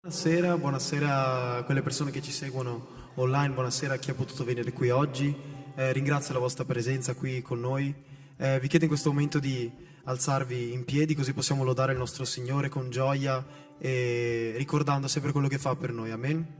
Buonasera a quelle persone che ci seguono online, buonasera a chi ha potuto venire qui oggi. Ringrazio la vostra presenza qui con noi. Vi chiedo in questo momento di alzarvi in piedi così possiamo lodare il nostro Signore con gioia e ricordando sempre quello che fa per noi. Amen.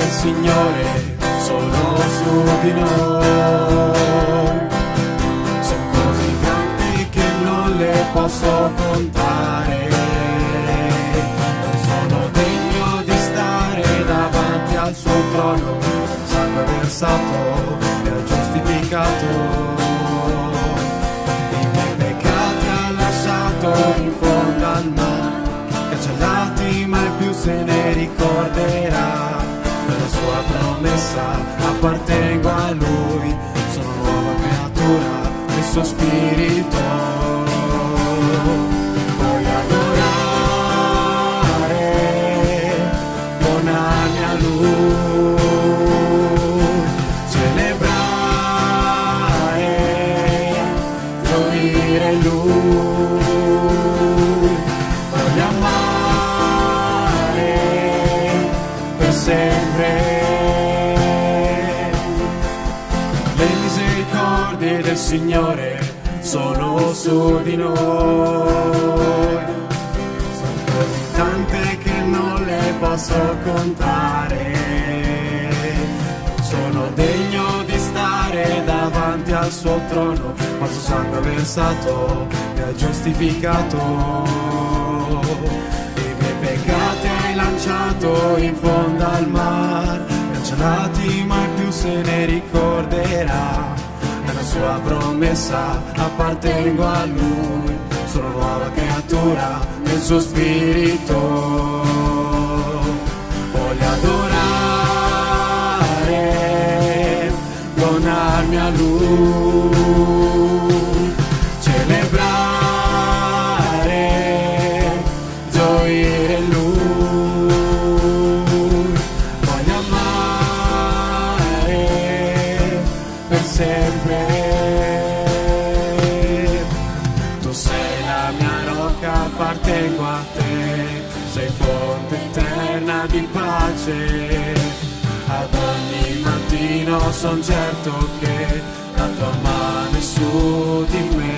Signore, sono su di noi, sono così tanti che non le posso contare, non sono degno di stare davanti al suo trono, sangue versato mi ha giustificato, i miei peccati ha lasciato in fondo al mare, cancellati mai più se ne ricorderà. La sua promessa, appartengo a Lui, sono nuova creatura del suo spirito. Voglio adorare, donarmi a Lui, celebrare, gioire in Lui. Voglio amare per sempre. Del Signore sono su di noi, sono così tante che non le posso contare, sono degno di stare davanti al suo trono, ma il suo sangue versato mi ha giustificato, i miei peccati hai lanciato in fondo al mar, cancellati mai più se ne ricorderà. La sua promessa, appartengo a Lui, sono nuova creatura nel suo spirito. Voglio adorare, donarmi a Lui, celebrare, gioire in Lui. Voglio amare per sempre. Appartengo a te, sei fonte eterna di pace, ad ogni mattino son certo che la tua mano è su di me,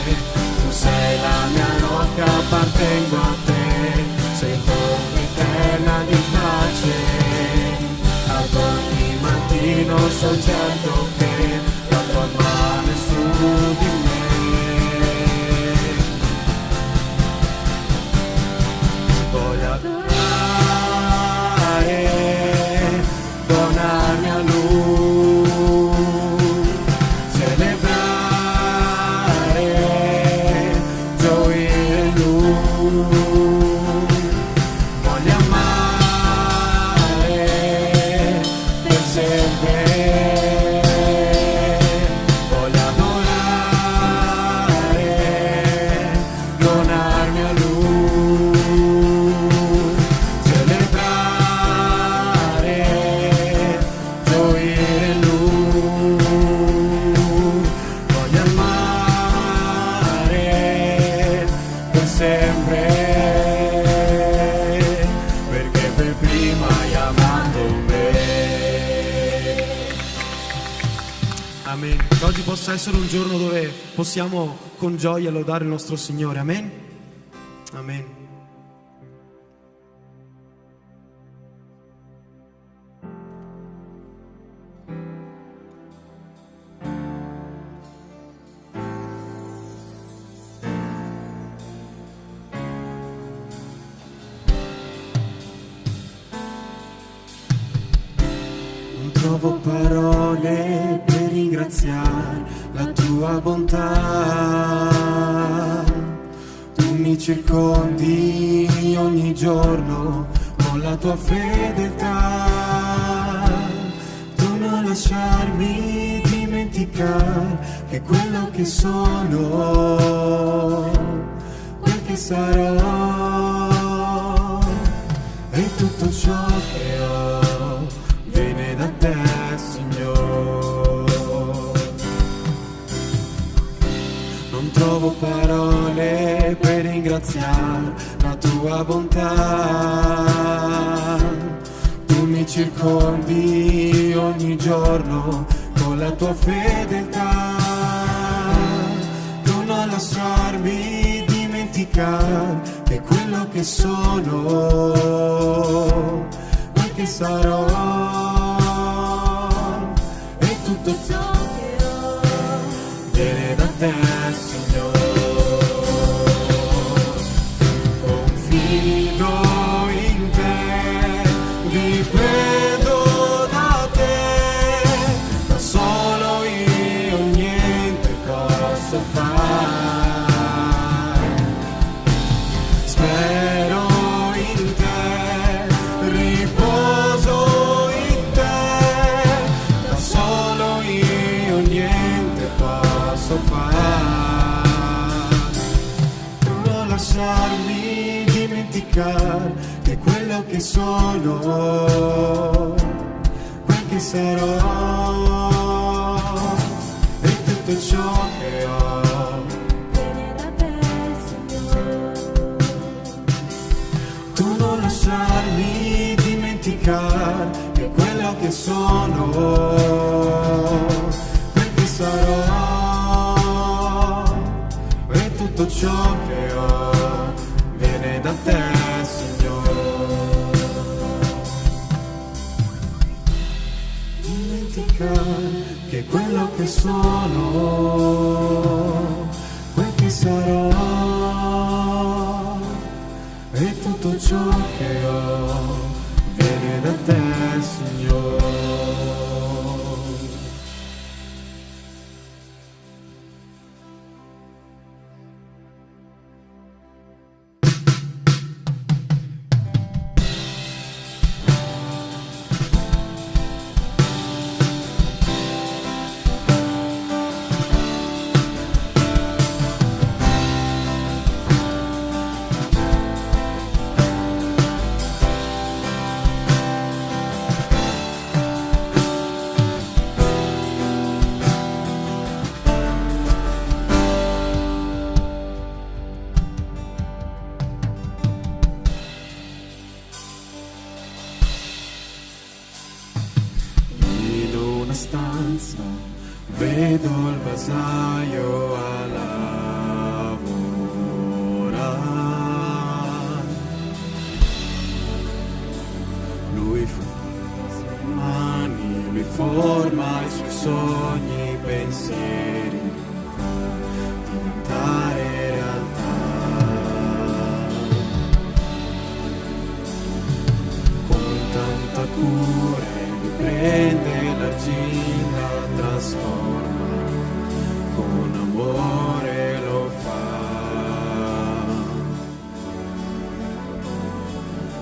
tu sei la mia rocca, appartengo a te, sei fonte eterna di pace, ad ogni mattino son certo che la tua mano è su di me. Donarmi a Lui, celebrare, gioire in Lui, voglio amare per sempre, voglio adorare, donarmi a Lui. Amen. Che oggi possa essere un giorno dove possiamo con gioia lodare il nostro Signore. Amen. Amen. Non trovo parole per ringraziare la tua bontà, tu mi circondi ogni giorno con la tua fedeltà, tu non lasciarmi dimenticare dimenticare che quello che sono, quel che sarò, e tutto ciò che ho viene da te, Signore. Non trovo parole per ringraziare la tua bontà. Tu mi circondi ogni giorno con la tua fedeltà. Tu non lasciarmi dimenticare che quello che sono, quel che sarò, e tutto ciò che ho viene da te, Signore. Confido in te, dipendo da te, da solo io niente posso fare. Spero in te, riposo in te, da solo io niente posso fare. Non lasciarmi dimenticare che quello che sono, quel che sarò, e tutto ciò che ho viene da te, Signore. tu non lasciarmi dimenticare che quello che sono, quel che sarò, e tutto ciò che ho viene da te, Signore. Dimenticare che quello che sono, quel che sarò, e tutto ciò che ho viene da te, Signore. In una stanza vedo il vasaio a lavorare. Lui forma le sue mani, lui forma i suoi sogni, i pensieri, diventare realtà. Con tanta cura lui prende l'argilla, trasforma, con amore lo fa.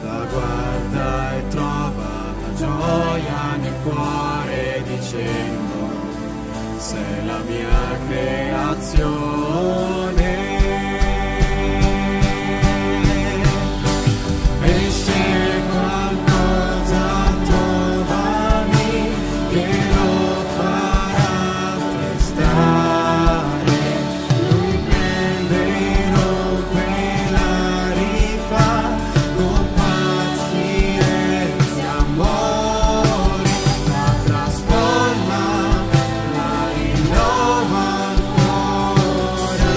La guarda e trova la gioia nel cuore dicendo: sei la mia creazione. E se qualcosa trovami che lo farà restare, lui prende e rompe, la rifà con pazienza e amore, la trasforma, la rinnova ancora.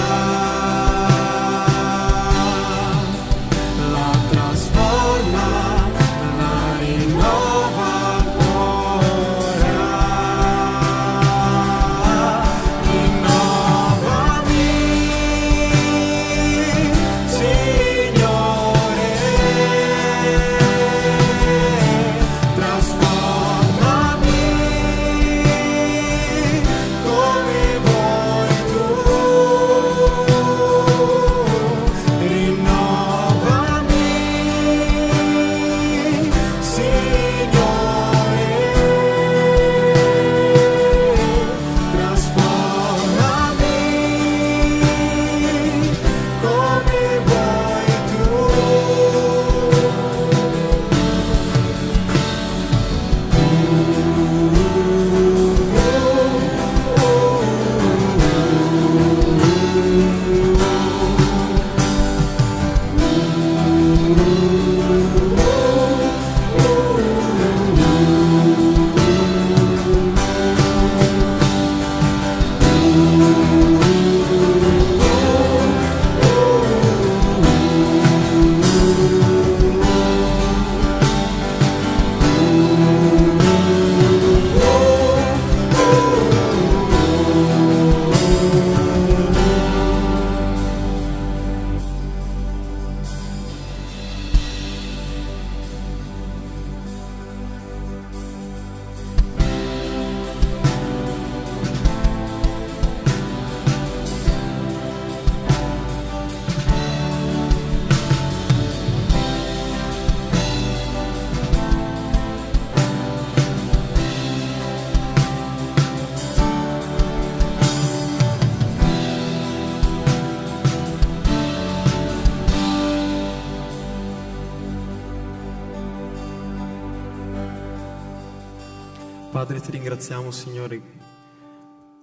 Padre, ti ringraziamo, Signore,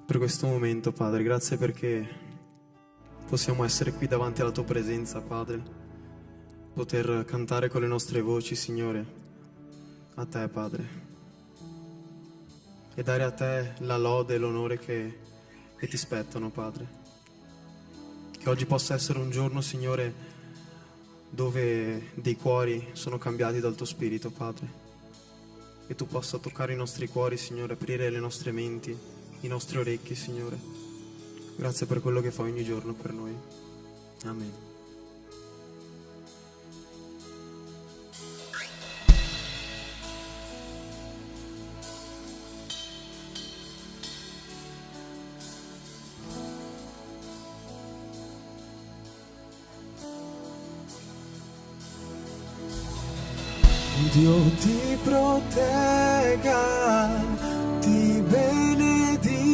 per questo momento, Padre. Grazie perché possiamo essere qui davanti alla tua presenza, Padre. Poter cantare con le nostre voci, Signore, a te, Padre. E dare a te la lode e l'onore che ti spettano, Padre. Che oggi possa essere un giorno, Signore, dove dei cuori sono cambiati dal tuo Spirito, Padre. Che tu possa toccare i nostri cuori, Signore, aprire le nostre menti, i nostri orecchi, Signore. Grazie per quello che fai ogni giorno per noi. Amen. Dio ti protegga, ti benedica,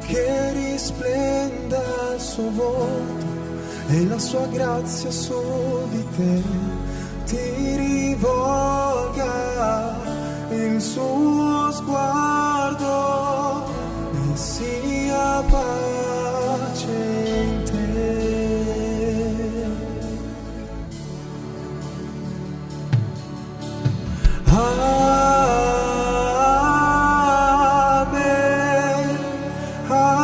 che risplenda il suo volto e la sua grazia su di te, ti rivolga il suo sguardo e sia pace in te. Amen, amen, amen,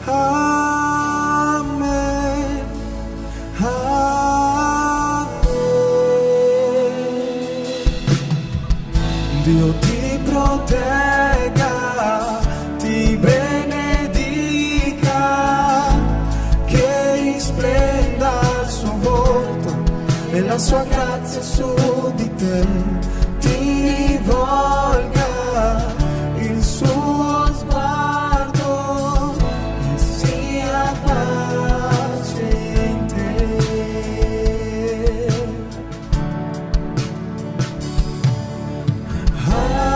amen, amen. Dio ti protegga, ti benedica, che risplenda il suo volto e la sua grazia su di te, ti rivolga il suo sguardo e sia pace in te. Amen,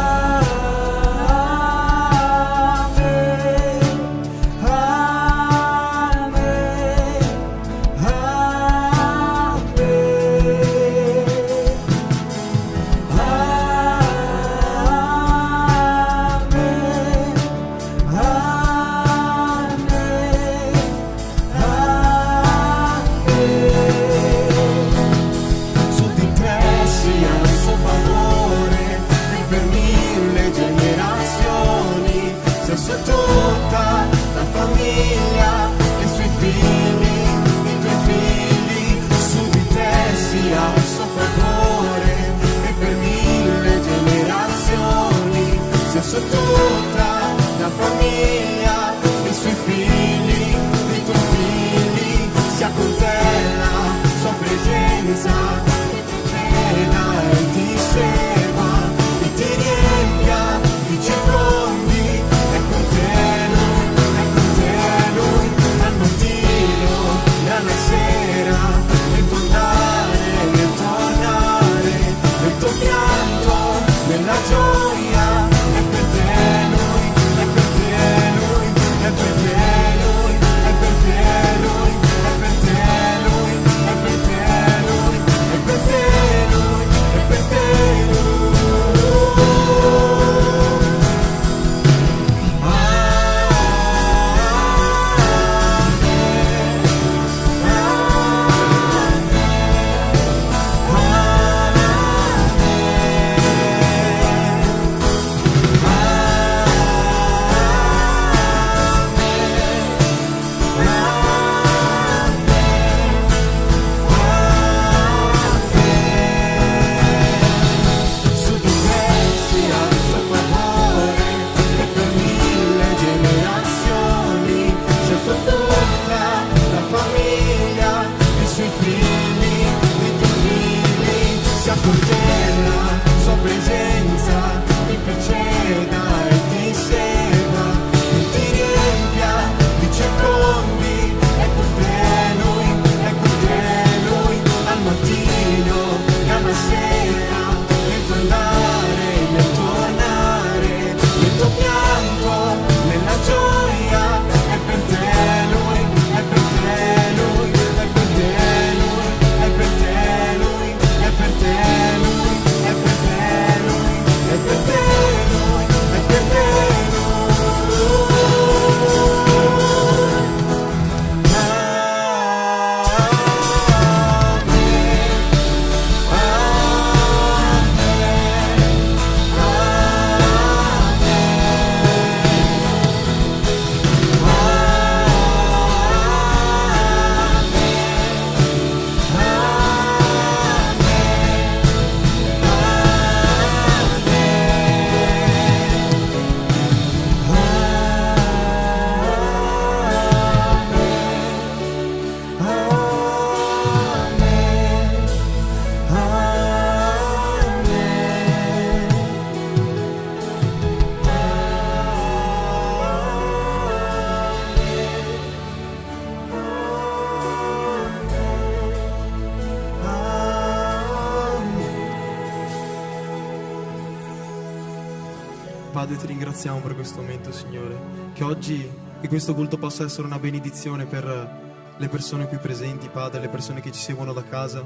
Padre, ti ringraziamo per questo momento, Signore, che oggi, che questo culto possa essere una benedizione per le persone qui presenti, Padre, le persone che ci seguono da casa,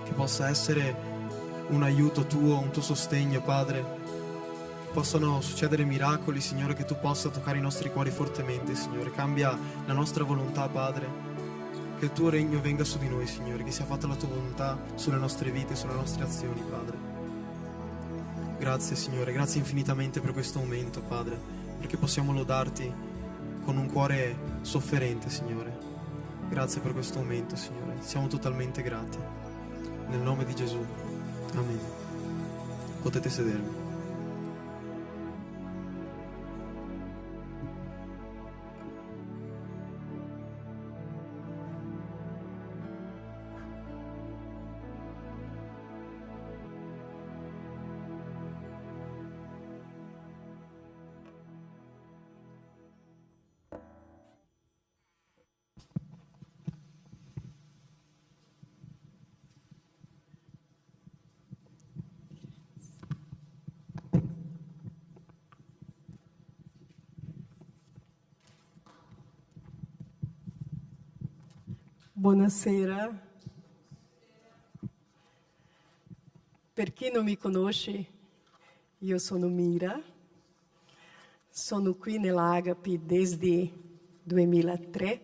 che possa essere un aiuto tuo, un tuo sostegno, Padre, che possano succedere miracoli, Signore, che tu possa toccare i nostri cuori fortemente, Signore. Cambia la nostra volontà, Padre, che il tuo regno venga su di noi, Signore, che sia fatta la tua volontà sulle nostre vite, sulle nostre azioni, Padre. Grazie, Signore, grazie infinitamente per questo momento, Padre, perché possiamo lodarti con un cuore sofferente, Signore. Grazie per questo momento, Signore, siamo totalmente grati. Nel nome di Gesù, amen. Potete sedervi. Buonasera. Per chi non mi conosce, io sono Mira, sono qui nell'Agape desde 2003,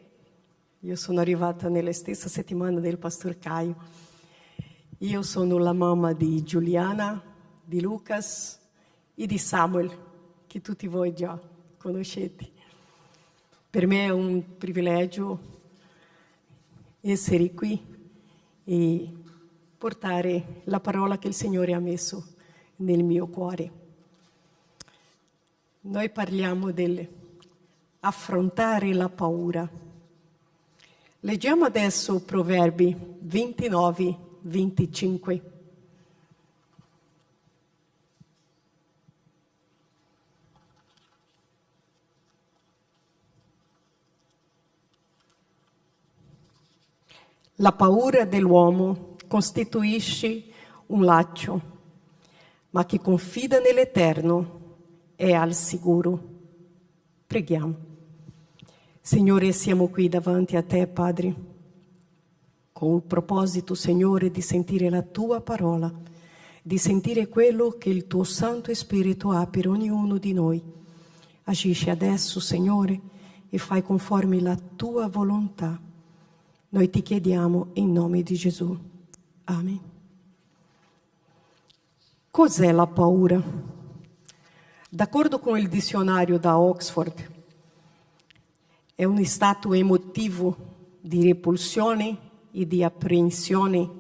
io sono arrivata nella stessa settimana del Pastor Caio. Io sono la mamma di Giuliana, di Lucas e di Samuel, che tutti voi già conoscete. Per me è un privilegio essere qui e portare la parola che il Signore ha messo nel mio cuore. Noi parliamo dell'affrontare la paura. Leggiamo adesso Proverbi 29-25. La paura dell'uomo costituisce un laccio, ma chi confida nell'Eterno è al sicuro. Preghiamo. Signore, siamo qui davanti a Te, Padre, con il proposito, Signore, di sentire la Tua parola, di sentire quello che il Tuo Santo Spirito ha per ognuno di noi. Agisci adesso, Signore, e fai conforme la Tua volontà. Noi ti chiediamo in nome di Gesù. Amen. Cos'è la paura? D'accordo con il dizionario da Oxford, è un stato emotivo di repulsione e di apprensione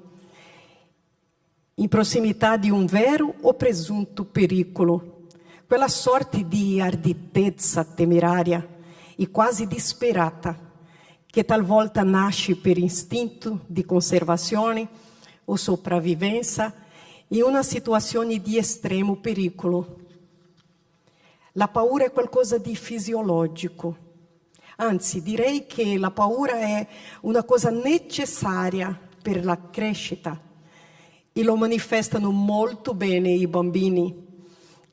in prossimità di un vero o presunto pericolo, quella sorta di arditezza temeraria e quasi disperata che talvolta nasce per istinto di conservazione o sopravvivenza in una situazione di estremo pericolo. La paura è qualcosa di fisiologico, anzi direi che la paura è una cosa necessaria per la crescita e lo manifestano molto bene i bambini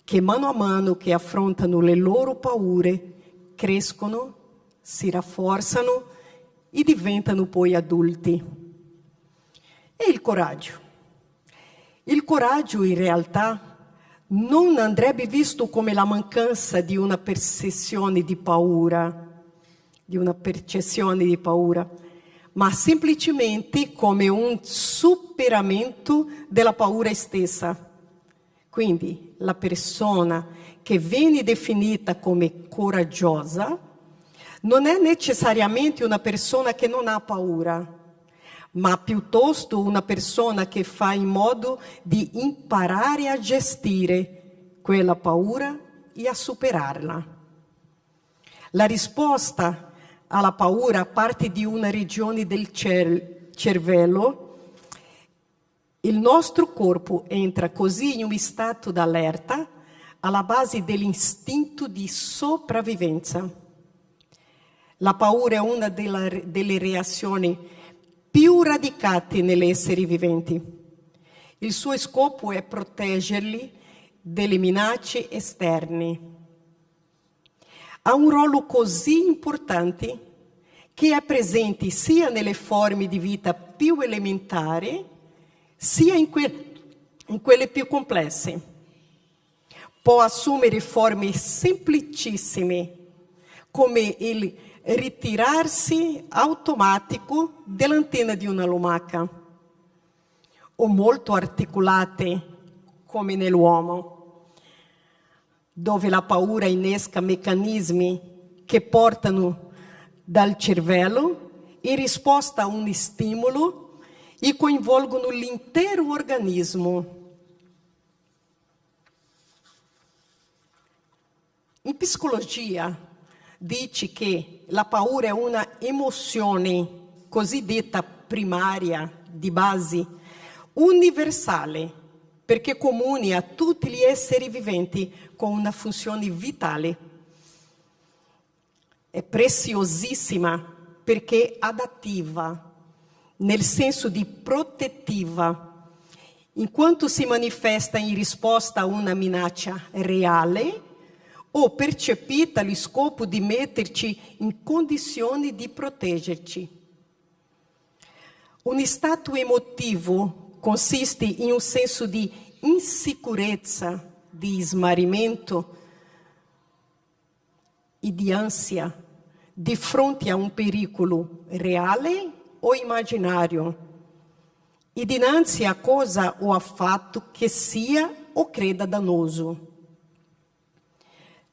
che mano a mano che affrontano le loro paure crescono, si rafforzano e diventano poi adulti. E il coraggio? Il coraggio in realtà non andrebbe visto come la mancanza di una percezione di paura, ma semplicemente come un superamento della paura stessa. Quindi la persona che viene definita come coraggiosa non è necessariamente una persona che non ha paura, ma piuttosto una persona che fa in modo di imparare a gestire quella paura e a superarla. La risposta alla paura parte di una regione del cervello. Il nostro corpo entra così in un stato d'allerta alla base dell'istinto di sopravvivenza. La paura è una delle reazioni più radicate negli esseri viventi. Il suo scopo è proteggerli delle minacce esterne. Ha un ruolo così importante che è presente sia nelle forme di vita più elementari, sia in quelle più complesse. Può assumere forme semplicissime, come il ritirarsi automatico dell'antenna di una lumaca, o molto articolate, come nell'uomo, dove la paura innesca meccanismi che portano dal cervello in risposta a un stimolo e coinvolgono l'intero organismo. In psicologia dice che la paura è una emozione cosiddetta primaria, di base, universale, perché comune a tutti gli esseri viventi con una funzione vitale. È preziosissima perché adattiva, nel senso di protettiva, in quanto si manifesta in risposta a una minaccia reale o percepita allo scopo di metterci in condizioni di proteggerci. Un stato emotivo consiste in un senso di insicurezza, di smarrimento e di ansia di fronte a un pericolo reale o immaginario e dinanzi a cosa o a fatto che sia o creda dannoso.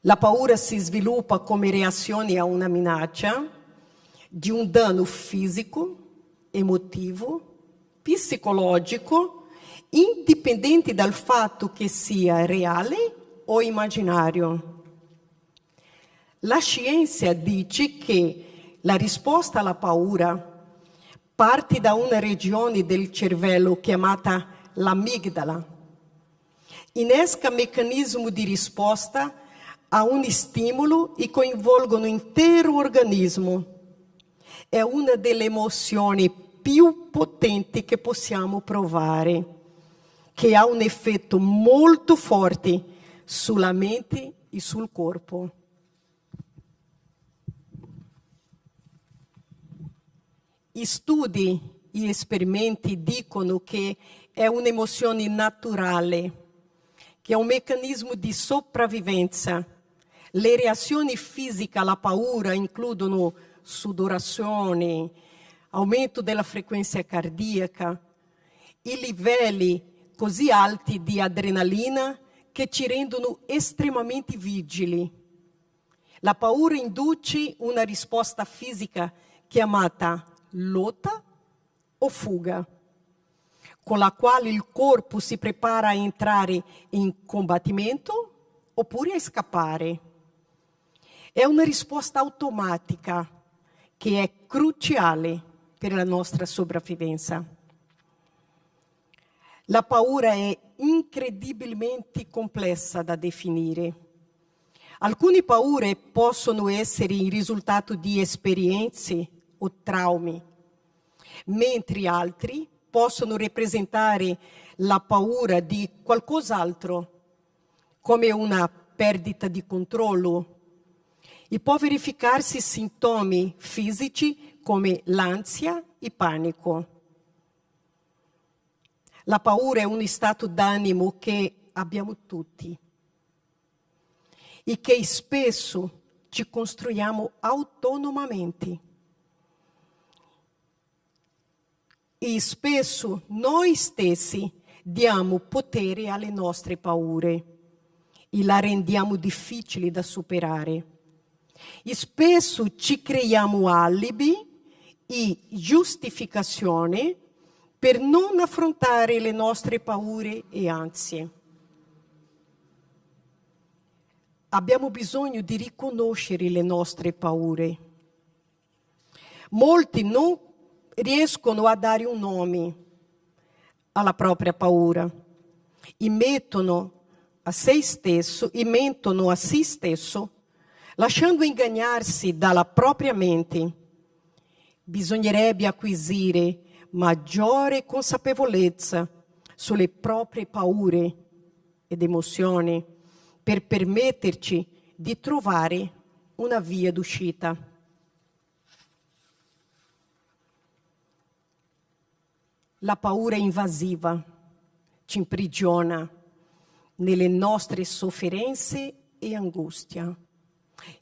La paura si sviluppa come reazione a una minaccia di un danno fisico, emotivo, psicologico, indipendente dal fatto che sia reale o immaginario. La scienza dice che la risposta alla paura parte da una regione del cervello chiamata l'amigdala. Innesca meccanismo di risposta a un stimolo e coinvolgono l'intero organismo. È una delle emozioni più potenti che possiamo provare, che ha un effetto molto forte sulla mente e sul corpo. Studi e esperimenti dicono che è un'emozione naturale, che è un meccanismo di sopravvivenza. Le reazioni fisiche alla paura includono sudorazione, aumento della frequenza cardiaca e livelli così alti di adrenalina che ci rendono estremamente vigili. La paura induce una risposta fisica chiamata lotta o fuga, con la quale il corpo si prepara a entrare in combattimento oppure a scappare. È una risposta automatica che è cruciale per la nostra sopravvivenza. La paura è incredibilmente complessa da definire. Alcune paure possono essere il risultato di esperienze o traumi, mentre altri possono rappresentare la paura di qualcos'altro, come una perdita di controllo, e può verificarsi sintomi fisici come l'ansia e panico. La paura è un stato d'animo che abbiamo tutti e che spesso ci costruiamo autonomamente. E spesso noi stessi diamo potere alle nostre paure e la rendiamo difficile da superare. E spesso ci creiamo alibi e giustificazioni per non affrontare le nostre paure e ansie. Abbiamo bisogno di riconoscere le nostre paure. Molti non riescono a dare un nome alla propria paura e mentono a se stesso, lasciando ingannarsi dalla propria mente. Bisognerebbe acquisire maggiore consapevolezza sulle proprie paure ed emozioni per permetterci di trovare una via d'uscita. La paura è invasiva, ci imprigiona nelle nostre sofferenze e angustia.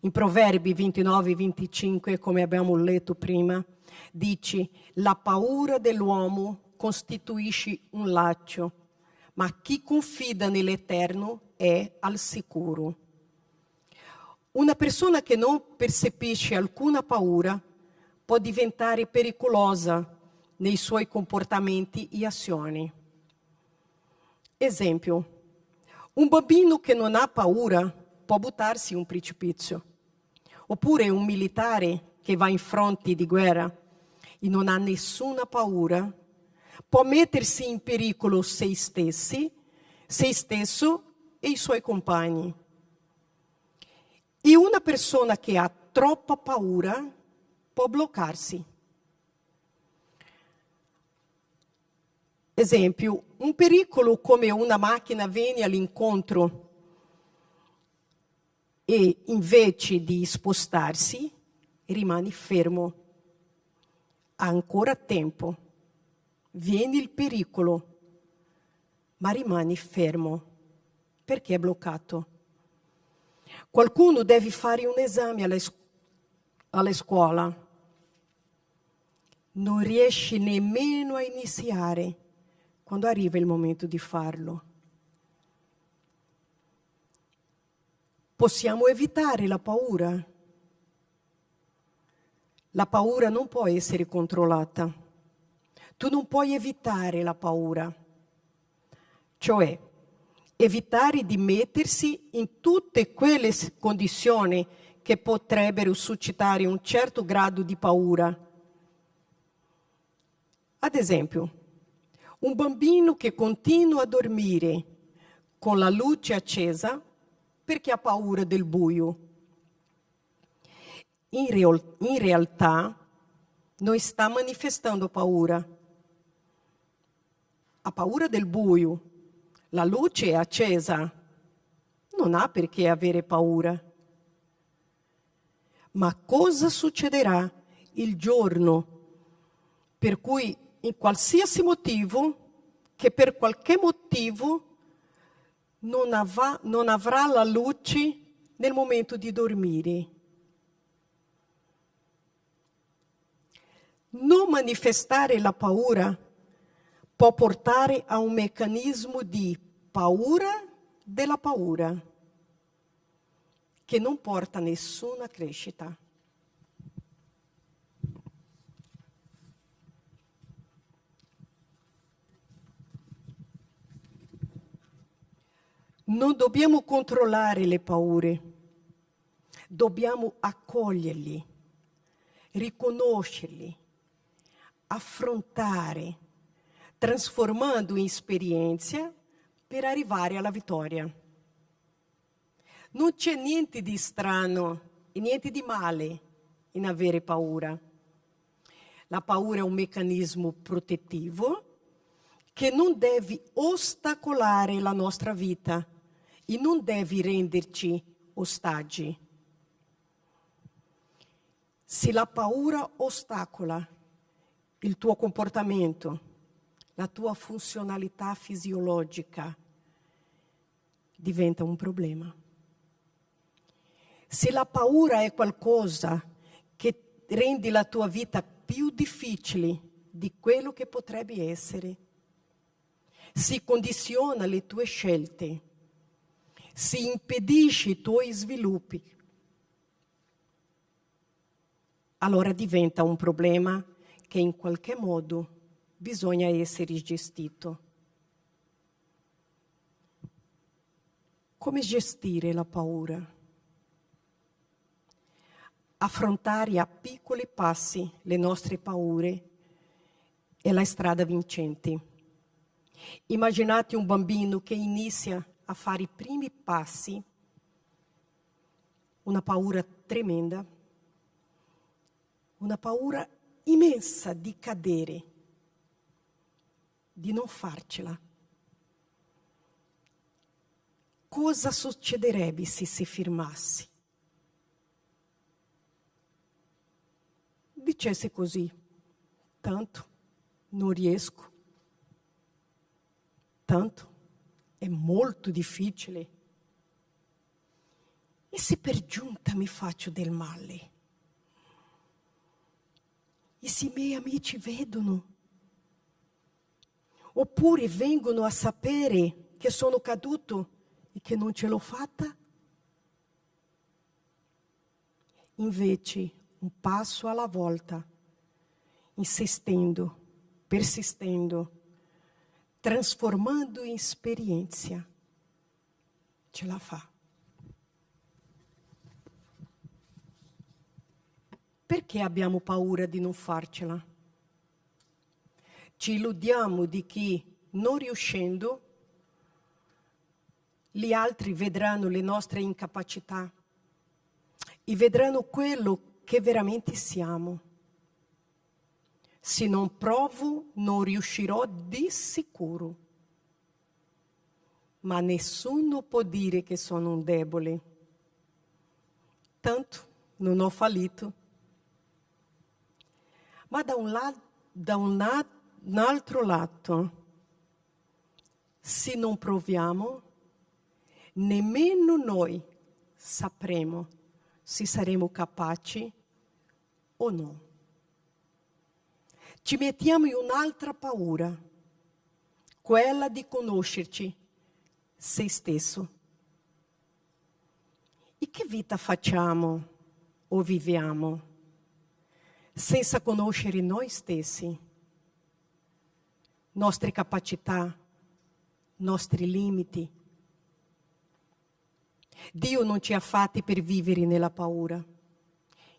In Proverbi 29-25, come abbiamo letto prima, dice: la paura dell'uomo costituisce un laccio, ma chi confida nell'Eterno è al sicuro. Una persona che non percepisce alcuna paura può diventare pericolosa nei suoi comportamenti e azioni. Esempio, un bambino che non ha paura può buttarsi in un precipizio, oppure un militare che va in fronte di guerra e non ha nessuna paura può mettersi in pericolo se stesso e i suoi compagni. E una persona che ha troppa paura può bloccarsi. Esempio, un pericolo come una macchina viene all'incontro e invece di spostarsi rimane fermo. Ha ancora tempo. Viene il pericolo, ma rimane fermo perché è bloccato. Qualcuno deve fare un esame alla scuola. Non riesce nemmeno a iniziare quando arriva il momento di farlo. Possiamo evitare la paura. La paura non può essere controllata. Tu non puoi evitare la paura. Cioè, evitare di mettersi in tutte quelle condizioni che potrebbero suscitare un certo grado di paura. Ad esempio, un bambino che continua a dormire con la luce accesa perché ha paura del buio. In realtà non sta manifestando paura. Ha paura del buio. La luce è accesa. Non ha perché avere paura. Ma cosa succederà il giorno per cui in qualsiasi motivo, che per qualche motivo non avrà la luce nel momento di dormire? Non manifestare la paura può portare a un meccanismo di paura della paura, che non porta a nessuna crescita. Non dobbiamo controllare le paure, dobbiamo accoglierli, riconoscerli, affrontare, trasformando in esperienza per arrivare alla vittoria. Non c'è niente di strano e niente di male in avere paura. La paura è un meccanismo protettivo che non deve ostacolare la nostra vita e non deve renderci ostaggi. Se la paura ostacola il tuo comportamento, la tua funzionalità fisiologica, diventa un problema. Se la paura è qualcosa che rende la tua vita più difficile di quello che potrebbe essere, si condiziona le tue scelte, si impedisce i tuoi sviluppi, allora diventa un problema che in qualche modo bisogna essere gestito. Come gestire la paura? Affrontare a piccoli passi le nostre paure è la strada vincente. Immaginate un bambino che inizia a fare i primi passi, una paura tremenda, una paura immensa di cadere, di non farcela. cosa succederebbe se si firmasse? Dicesse così: tanto non riesco, tanto è molto difficile. E se per giunta mi faccio del male? E se i miei amici vedono? Oppure vengono a sapere che sono caduto e che non ce l'ho fatta? Invece, un passo alla volta, insistendo, persistendo, trasformando in esperienza, ce la fa. Perché abbiamo paura di non farcela? Ci illudiamo di che, non riuscendo, gli altri vedranno le nostre incapacità e vedranno quello che veramente siamo. Se non provo, non riuscirò di sicuro. Ma nessuno può dire che sono un debole. Tanto non ho fallito. Ma da un altro lato, se non proviamo, nemmeno noi sapremo se saremo capaci o no. Ci mettiamo in un'altra paura, quella di conoscerci, se stesso. E che vita facciamo o viviamo senza conoscere noi stessi, nostre capacità, nostri limiti? Dio non ci ha fatti per vivere nella paura. In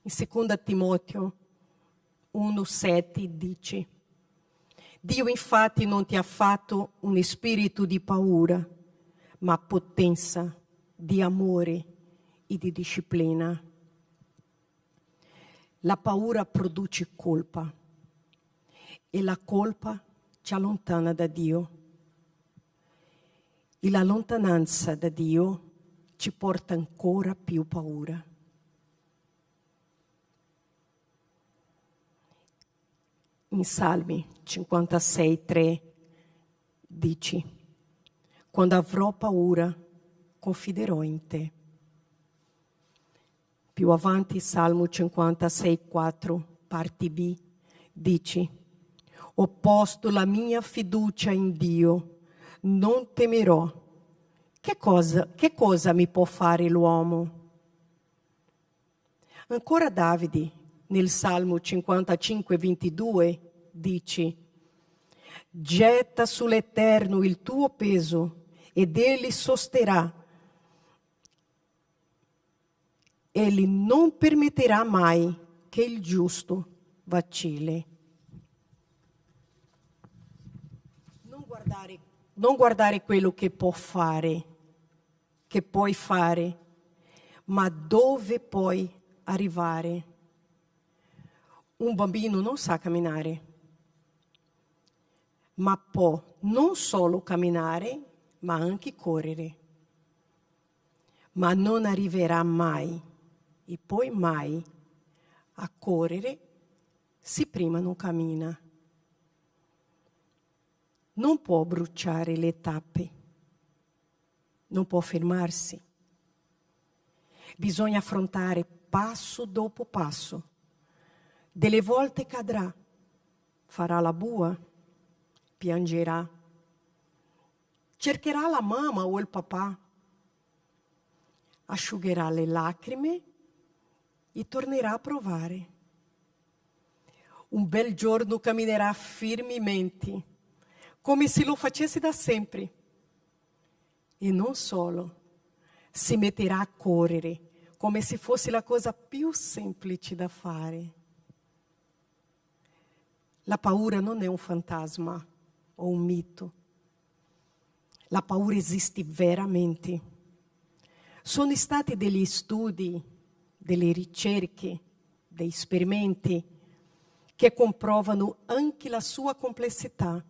2 Timoteo 1,7 dice: Dio infatti non ti ha fatto un spirito di paura, ma potenza, di amore e di disciplina. La paura produce colpa e la colpa ci allontana da Dio. E la lontananza da Dio ci porta ancora più paura. In Salmi 56,3 dice: quando avrò paura, confiderò in te. Più avanti, Salmo 56,4, parte B, dice: ho posto la mia fiducia in Dio, non temerò. Che cosa mi può fare l'uomo? Ancora Davide, nel Salmo 55,22, dice: getta sull'Eterno il tuo peso ed Egli sosterrà. Egli non permetterà mai che il giusto vacille. Non guardare quello che può fare, che puoi fare, ma dove puoi arrivare. Un bambino non sa camminare, ma può non solo camminare, ma anche correre. Ma non arriverà mai, e poi mai, a correre se prima non cammina. Non può bruciare le tappe, non può fermarsi. Bisogna affrontare passo dopo passo. Delle volte cadrà, farà la bua, piangerà, cercherà la mamma o il papà, asciugherà le lacrime e tornerà a provare. Un bel giorno camminerà firmemente, come se lo facesse da sempre. E non solo, si metterà a correre, come se fosse la cosa più semplice da fare. La paura non è un fantasma o un mito. La paura esiste veramente. Sono stati degli studi, delle ricerche, dei esperimenti che comprovano anche la sua complessità.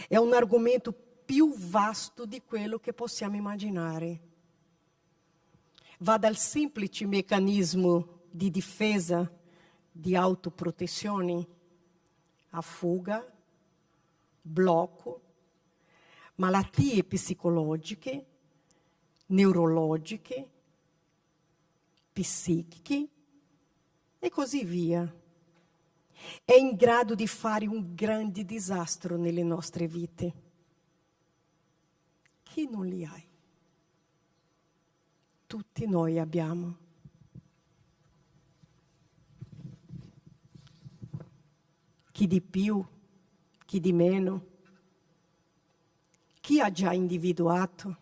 È un argomento più vasto di quello che possiamo immaginare. Va dal semplice meccanismo di difesa, di autoprotezione, a fuga, blocco, malattie psicologiche, neurologiche, psichiche e così via. È in grado di fare un grande disastro nelle nostre vite. Chi non li ha? Tutti noi abbiamo. Chi di più, chi di meno. Chi ha già individuato?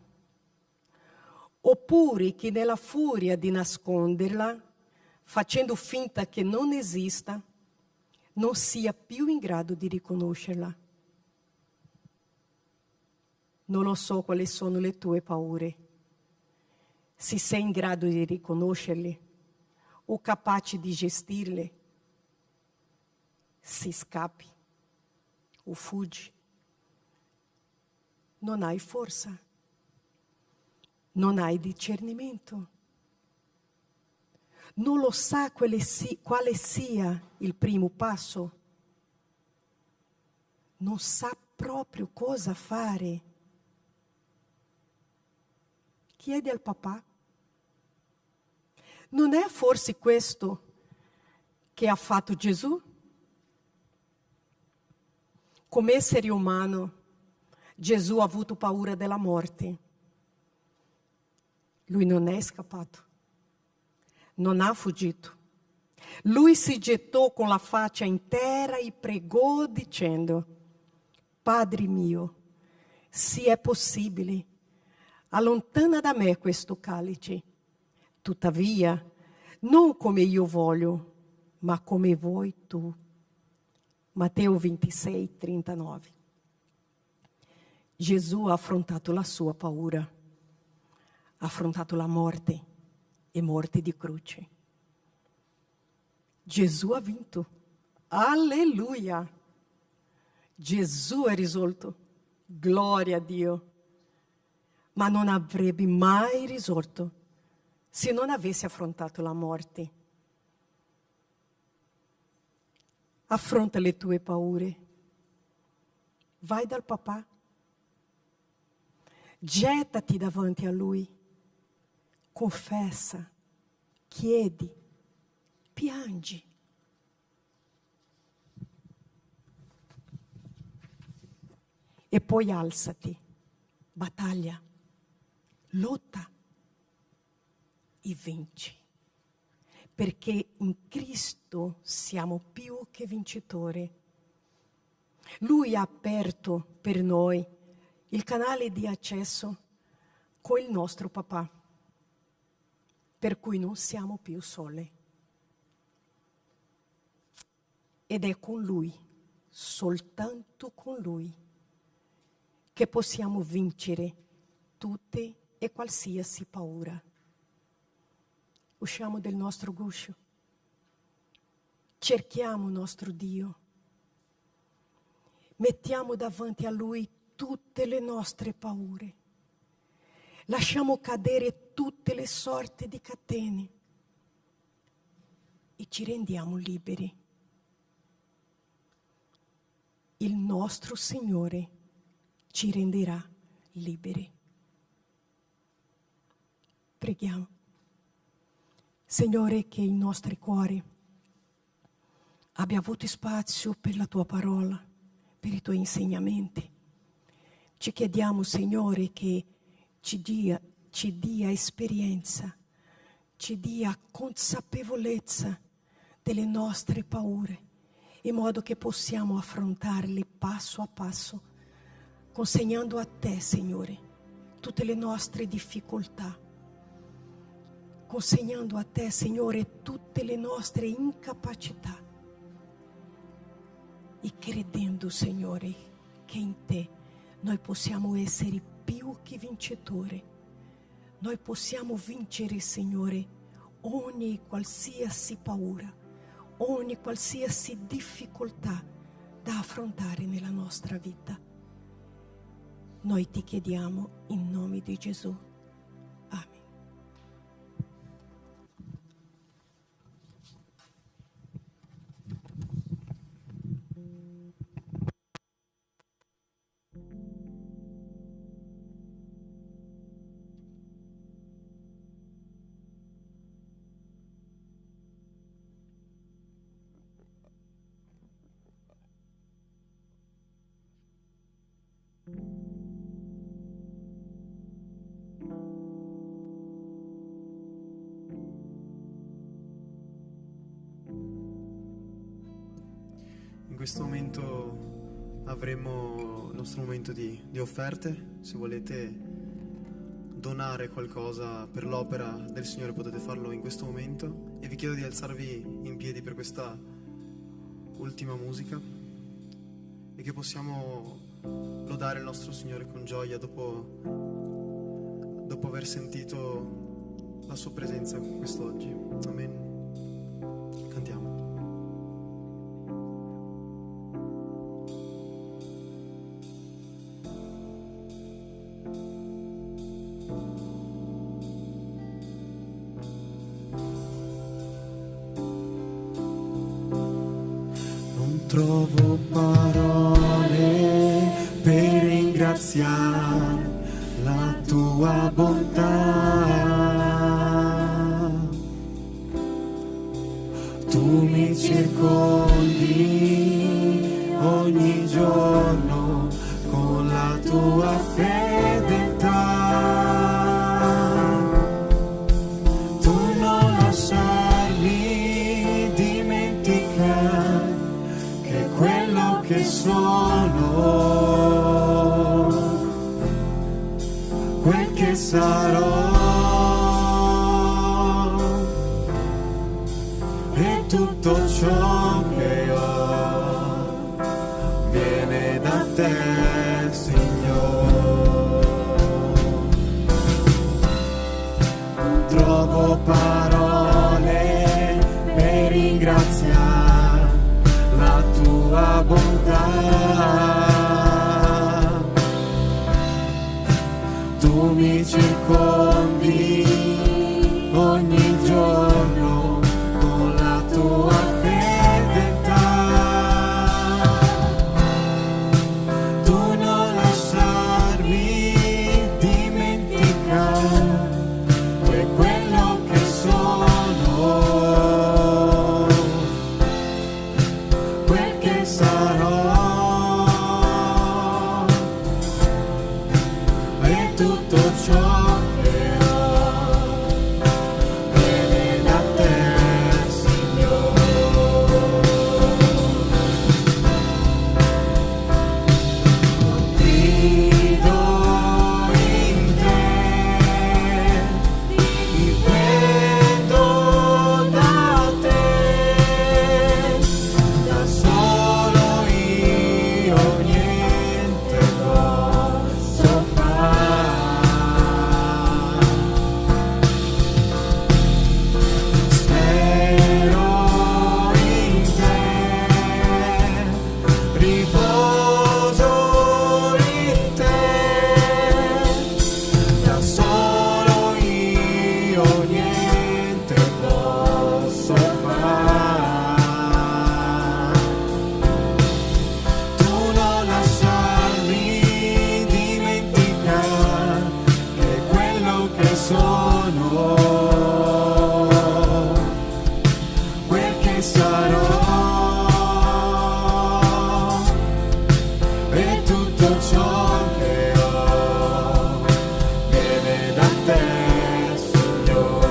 Oppure chi nella furia di nasconderla, facendo finta che non esista, non sia più in grado di riconoscerla. Non lo so quali sono le tue paure. Se sei in grado di riconoscerle o capace di gestirle, se scappi o fuggi, non hai forza, non hai discernimento, non lo sa quale sia il primo passo, non sa proprio cosa fare. Chiedi al papà. Non è forse questo che ha fatto Gesù? Come essere umano, Gesù ha avuto paura della morte. Lui non è scappato, non ha fuggito. Lui si gettò con la faccia in terra e pregò dicendo: Padre mio, se è possibile, allontana da me questo calice. Tuttavia, non come io voglio, ma come vuoi tu. Matteo 26, 39. Gesù ha affrontato la sua paura, ha affrontato la morte e morte di croce. Gesù ha vinto. Alleluia! Gesù è risolto. Gloria a Dio. Ma non avrebbe mai risolto se non avesse affrontato la morte. Affronta le tue paure. Vai dal papà. Gettati davanti a lui. Confessa. Chiedi. Piangi. E poi alzati. Battaglia. Lotta. E vinci. Perché in Cristo siamo più che vincitori. Lui ha aperto per noi il canale di accesso con il nostro papà, per cui non siamo più soli. Ed è con lui, soltanto con lui, che possiamo vincere tutte e qualsiasi paura. Usciamo del nostro guscio, cerchiamo il nostro Dio, mettiamo davanti a Lui tutte le nostre paure, lasciamo cadere tutte le sorte di catene e ci rendiamo liberi. Il nostro Signore ci renderà liberi. Preghiamo. Signore, che i nostri cuori abbia avuto spazio per la Tua parola, per i Tuoi insegnamenti. Ci chiediamo, Signore, che ci dia esperienza, ci dia consapevolezza delle nostre paure, in modo che possiamo affrontarle passo a passo, consegnando a Te, Signore, tutte le nostre difficoltà, consegnando a Te, Signore, tutte le nostre incapacità e credendo, Signore, che in Te noi possiamo essere più che vincitori. Noi possiamo vincere, Signore, ogni qualsiasi paura, ogni qualsiasi difficoltà da affrontare nella nostra vita. noi ti chiediamo in nome di Gesù. Amen. In questo momento avremo il nostro momento di offerte. Se volete donare qualcosa per l'opera del Signore potete farlo in questo momento, e vi chiedo di alzarvi in piedi per questa ultima musica e che possiamo lodare il nostro Signore con gioia dopo aver sentito la sua presenza quest'oggi. Amen. Cantiamo. Trovo parole per ringraziare la tua bontà. Tu mi circondi ogni giorno con la tua fedeltà. Tu non lasciarmi dimenticare quello che sono, quel che sarò, e tutto ciò che ho viene da te, Signore. Trovo parole per ringraziare la tua bontà. Tu mi circondi ogni giorno con la tua fedeltà. Tu non lasciarmi dimenticare quello che sono, sarò, e tutto ciò che ho viene da te, Signore. Confido in te, dipendo da te, da solo niente posso fare. Spero in te, riposo in te, da solo niente posso fare. Tu non lasciarmi dimenticare che quello che sono, quel che sarò, e tutto ciò che ho viene da te, Signore.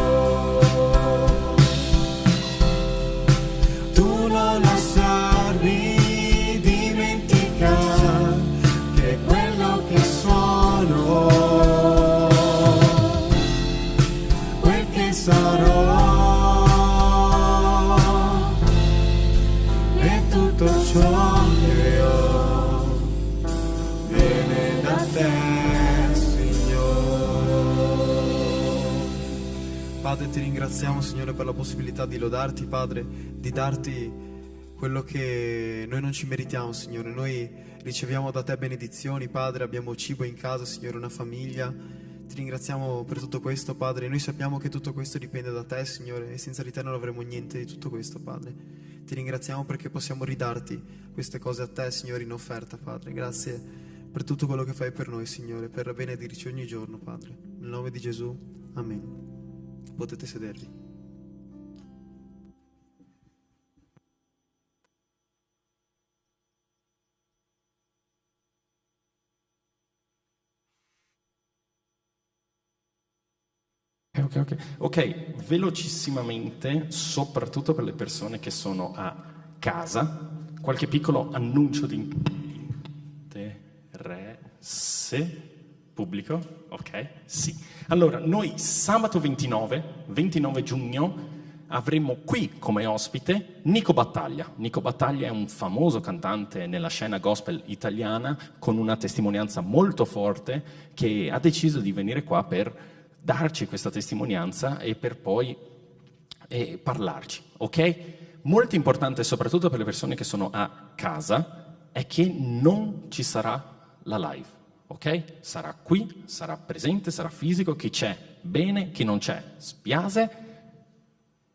Tu non lasciarmi dimenticare che quello che sono, quel che sarò, e tutto ciò che ho viene da te, Signore. Padre, ti ringraziamo, Signore, per la possibilità di lodarti, Padre, di darti quello che noi non ci meritiamo, Signore. Noi riceviamo da Te benedizioni, Padre, abbiamo cibo in casa, Signore, una famiglia. Ti ringraziamo per tutto questo, Padre. Noi sappiamo che tutto questo dipende da Te, Signore, e senza di Te non avremo niente di tutto questo, Padre. Ti ringraziamo perché possiamo ridarti queste cose a Te, Signore, in offerta, Padre. Grazie per tutto quello che fai per noi, Signore, per benedirci ogni giorno, Padre. Nel nome di Gesù, amen. Potete sedervi. Ok, velocissimamente, soprattutto per le persone che sono a casa, qualche piccolo annuncio di interesse pubblico? Ok, sì. Allora, noi sabato 29 giugno, avremo qui come ospite Nico Battaglia. Nico Battaglia è un famoso cantante nella scena gospel italiana con una testimonianza molto forte che ha deciso di venire qua per darci questa testimonianza e per poi parlarci, ok? Molto importante, soprattutto per le persone che sono a casa, è che non ci sarà la live, ok? Sarà qui, sarà presente, sarà fisico, chi c'è bene, chi non c'è spiase.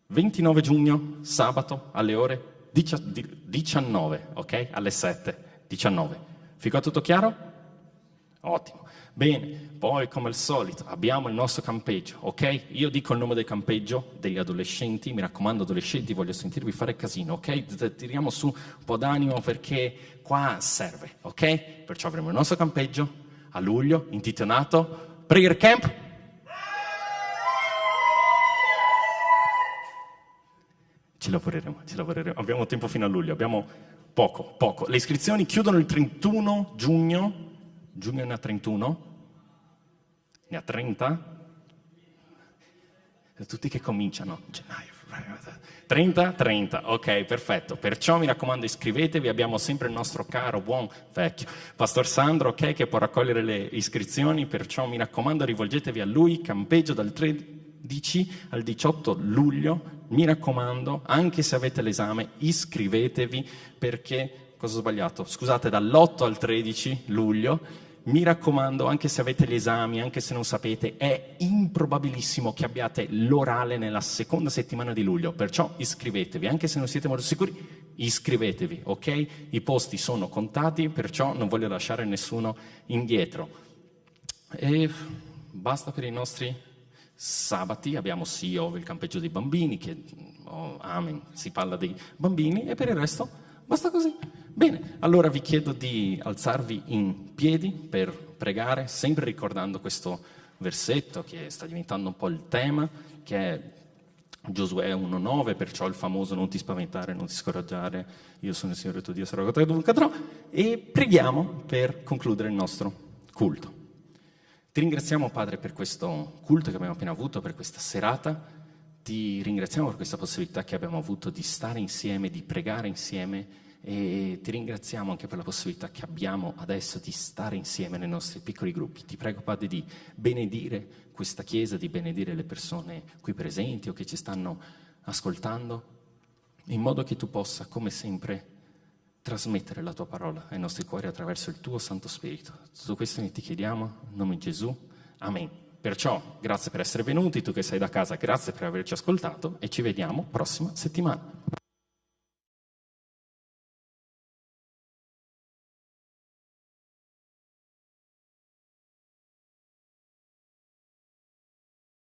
29 giugno, sabato, alle ore 19, ok? Alle 7, 19. Fico tutto chiaro? Ottimo. Bene, poi come al solito abbiamo il nostro campeggio, ok? Io dico il nome del campeggio degli adolescenti, mi raccomando adolescenti, voglio sentirvi fare casino, ok? Tiriamo su un po' d'animo perché qua serve, ok? Perciò avremo il nostro campeggio a luglio intitolato Prayer Camp. Ci lavoreremo, abbiamo tempo fino a luglio, abbiamo poco. Le iscrizioni chiudono il 31 giugno ne ha 31? Ne ha 30? Tutti che cominciano, gennaio, 30, ok, perfetto. Perciò mi raccomando iscrivetevi, abbiamo sempre il nostro caro, buon, vecchio Pastor Sandro, ok, che può raccogliere le iscrizioni, perciò mi raccomando rivolgetevi a lui, campeggio dal 13 al 18 luglio, mi raccomando, anche se avete l'esame, iscrivetevi perché, cosa ho sbagliato? Scusate, dall'8 al 13 luglio, mi raccomando, anche se avete gli esami, anche se non sapete, è improbabilissimo che abbiate l'orale nella seconda settimana di luglio, perciò iscrivetevi, anche se non siete molto sicuri, iscrivetevi, ok? I posti sono contati, perciò non voglio lasciare nessuno indietro. E basta per i nostri sabati, abbiamo sì, ovvio, il campeggio dei bambini, che, amen, si parla dei bambini, e per il resto basta così. Bene, allora vi chiedo di alzarvi in piedi per pregare, sempre ricordando questo versetto che sta diventando un po' il tema, che è Giosuè 1,9, perciò il famoso non ti spaventare, non ti scoraggiare, io sono il Signore tuo Dio, sarò con te dovunque andrò, e preghiamo per concludere il nostro culto. Ti ringraziamo, Padre, per questo culto che abbiamo appena avuto, per questa serata. Ti ringraziamo per questa possibilità che abbiamo avuto di stare insieme, di pregare insieme, e ti ringraziamo anche per la possibilità che abbiamo adesso di stare insieme nei nostri piccoli gruppi. Ti prego, Padre, di benedire questa Chiesa, di benedire le persone qui presenti o che ci stanno ascoltando, in modo che tu possa, come sempre, trasmettere la tua parola ai nostri cuori attraverso il tuo Santo Spirito. Tutto questo noi ti chiediamo, in nome di Gesù. Amen. Perciò, grazie per essere venuti, tu che sei da casa, grazie per averci ascoltato e ci vediamo prossima settimana.